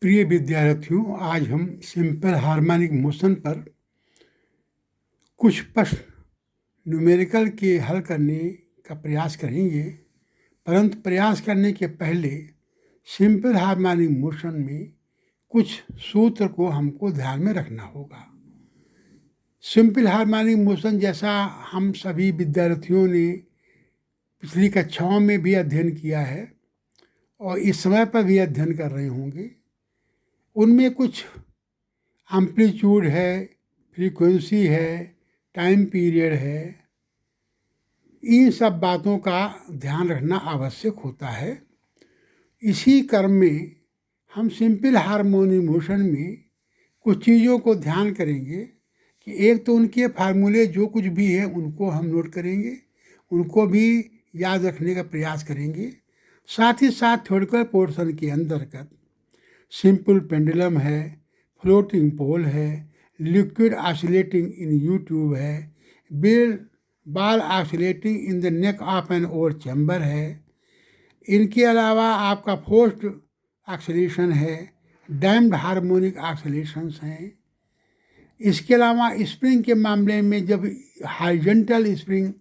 प्रिय विद्यार्थियों, आज हम सिंपल हार्मोनिक मोशन पर कुछ प्रश्न न्यूमेरिकल के हल करने का प्रयास करेंगे। परंतु प्रयास करने के पहले सिंपल हार्मोनिक मोशन में कुछ सूत्र को हमको ध्यान में रखना होगा। सिंपल हार्मोनिक मोशन जैसा हम सभी विद्यार्थियों ने पिछली कक्षाओं में भी अध्ययन किया है और इस समय पर भी अध्ययन कर रहे होंगे। उनमें कुछ एम्पलीट्यूड है, फ्रीक्वेंसी है, टाइम पीरियड है। इन सब बातों का ध्यान रखना आवश्यक होता है। इसी क्रम में हम सिंपल हार्मोनिक मोशन में कुछ चीज़ों को ध्यान करेंगे कि एक तो उनके फार्मूले जो कुछ भी है उनको हम नोट करेंगे, उनको भी याद रखने का प्रयास करेंगे। साथ ही साथ थ्योरेटिकल पोर्शन के अंतर्गत सिंपल पेंडुलम है, फ्लोटिंग पोल है, liquid oscillating in U tube है, ball oscillating in the neck of an over chamber है। इनके अलावा आपका फोर्स्ड ऑक्सीलेशन है, डैम्ड हार्मोनिक ऑक्सीलेशंस हैं। इसके अलावा स्प्रिंग के मामले में जब horizontal spring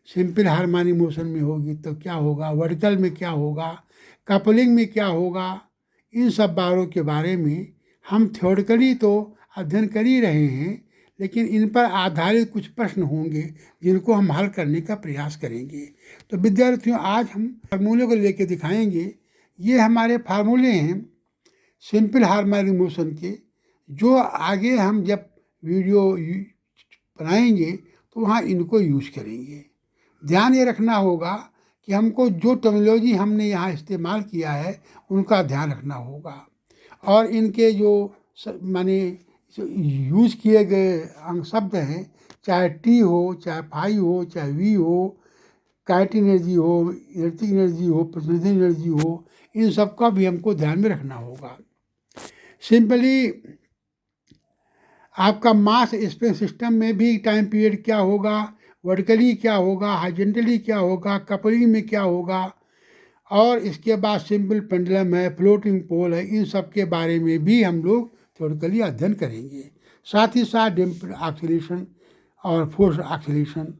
simple harmonic motion में होगी तो क्या होगा, वर्टिकल में क्या होगा, कपलिंग में क्या होगा, इन सब बारों के बारे में हम थ्योरेटिकली तो अध्ययन कर ही रहे हैं, लेकिन इन पर आधारित कुछ प्रश्न होंगे जिनको हम हल करने का प्रयास करेंगे। तो विद्यार्थियों, आज हम फार्मूले को लेकर दिखाएंगे। ये हमारे फार्मूले हैं सिंपल हार्मोनिक मोशन के, जो आगे हम जब वीडियो बनाएंगे तो वहाँ इनको यूज करेंगे। ध्यान ये रखना होगा कि हमको जो टर्मिनोलॉजी हमने यहाँ इस्तेमाल किया है उनका ध्यान रखना होगा, और इनके जो माने यूज किए गए शब्द हैं, चाहे टी हो, चाहे फाई हो, चाहे वी हो, काइनेटिक एनर्जी हो, इलेक्ट्रिक एनर्जी हो, पोटेंशियल एनर्जी हो, इन सब का भी हमको ध्यान में रखना होगा। सिंपली आपका मास स्पेस सिस्टम में भी टाइम पीरियड क्या होगा, वर्टिकली क्या होगा, हॉरिजॉन्टली क्या होगा, कपलिंग में क्या होगा, और इसके बाद सिंपल पेंडुलम है, फ्लोटिंग पोल है, इन सब के बारे में भी हम लोग थ्योरेटिकली अध्ययन करेंगे। साथ ही साथ डैम्प्ड ऑक्सीलेशन और फोर्स्ड ऑक्सीलेशन,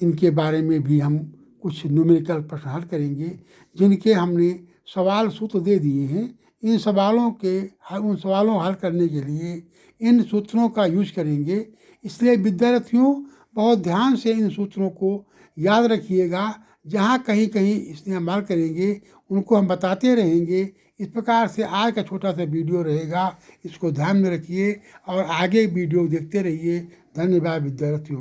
इनके बारे में भी हम कुछ न्यूमेरिकल प्रश्न हल करेंगे, जिनके हमने सवाल सूत्र दे दिए हैं। उन सवालों हल करने के लिए इन सूत्रों का यूज करेंगे। इसलिए विद्यार्थियों, बहुत ध्यान से इन सूत्रों को याद रखिएगा। जहाँ कहीं कहीं इस्तेमाल करेंगे उनको हम बताते रहेंगे। इस प्रकार से आज का छोटा सा वीडियो रहेगा, इसको ध्यान में रखिए और आगे वीडियो देखते रहिए। धन्यवाद विद्यार्थियों।